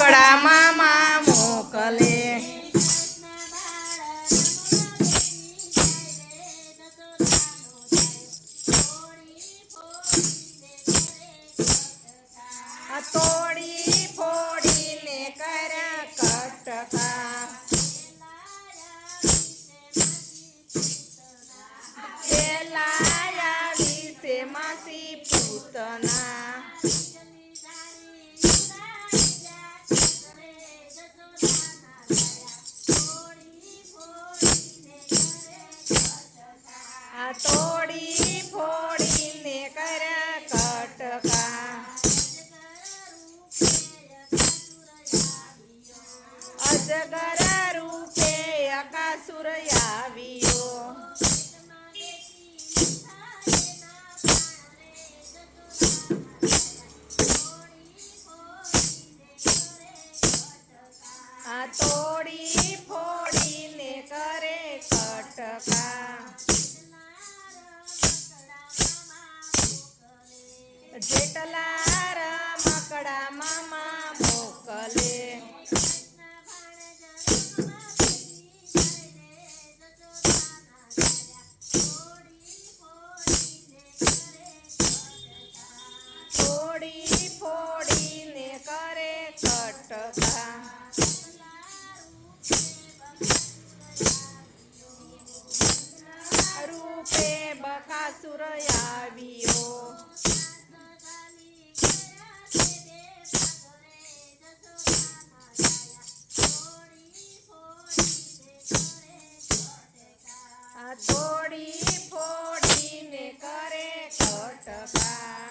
મકડા મામા મોકલે તોડી ફોડીને કર્યા કટકા પેલા વિશે માસી પૂતના તોડી ફોડીને કર્યા કટકા અજગર રૂપે અકાસુર આવ્યો તોડી ફોડીને કરે કટકા જેટલા રમકડા મામા મોકલે તોડી ફોડીને કરે કટકા રૂપે બકાસુર આવ્યો તોડી ફોડીને કરે કટકા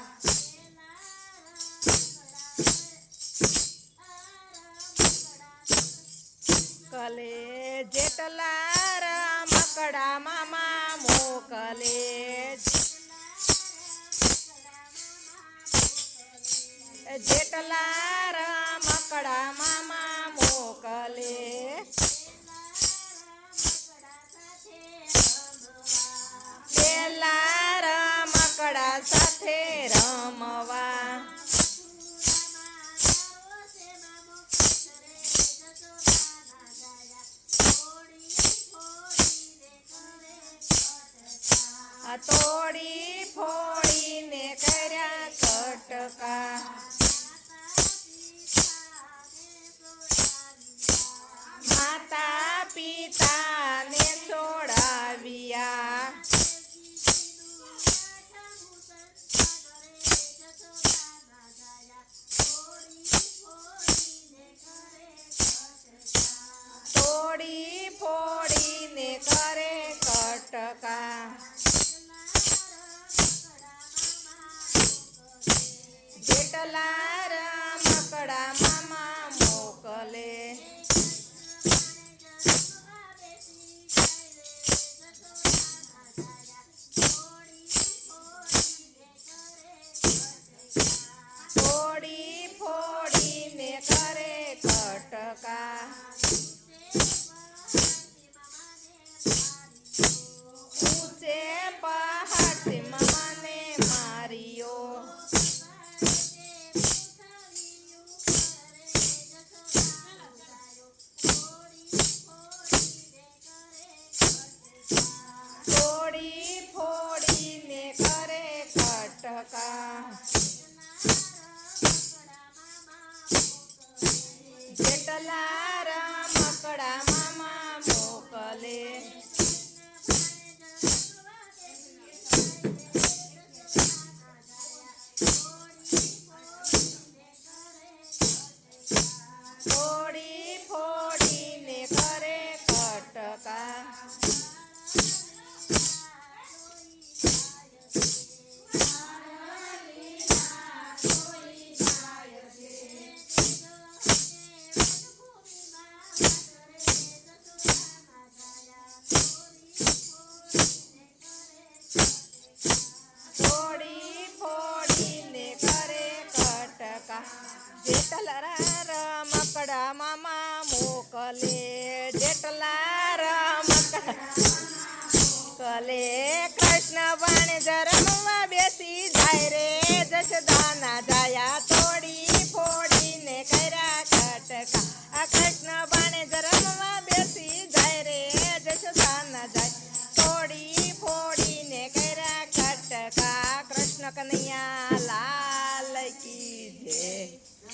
કલે જેટલા રમકડા મામા મોકલે જેટલા રમકડા મામા મોકલે પેલા રમકડા સાથે રમવા તોડી ફોડીને કર્યા કટકા માતા પિતાને છોડાવ્યા તોડી ફોડીને કરે કટકા જેટલા રમકડા મામા મોકલે તોડી ફોડીને કરે કટકા ઊંચે પહાડથી મામાને માર્યો તોડી ફોડીને કરે કટકા જેટલા રમકડા મામા મોકલે તોડી ફોડીને કરે કટકા કૃષ્ણ બાણે રમવા બેસી જાય રે જશોદાના જાય તોડી ફોડીને કર્યા કટકા કૃષ્ણ કનૈયા લાલ કી જય